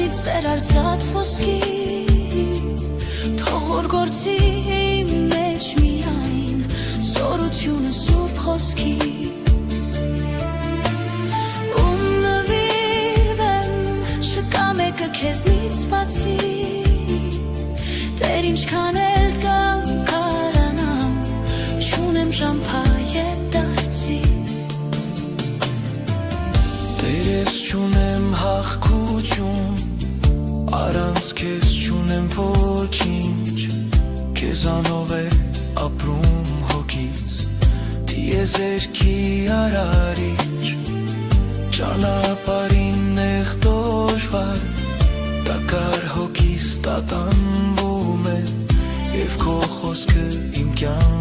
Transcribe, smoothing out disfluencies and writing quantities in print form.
ինձ Տեր արծաթ ոսկի, թող որ գործի իմ մեջ միայն զորությունը Սուրբ Խոսքի։ Ում նվիրվեմ, չկա մեկը քեզնից բացի, Տեր ինչքան էլ կամ կարանամ, չունեմ ժամփայետ դարձի։ Տեր ես չունեմ հաղթություն, առանց քեզ չունեմ ոչինչ, քեզանով է ապրում հոգիս, տիեզերքի արարիչ, ճանապարհին նեղ դժվար, դակար հոգիս տատանվում է, և քո խոսքը իմ կյանքում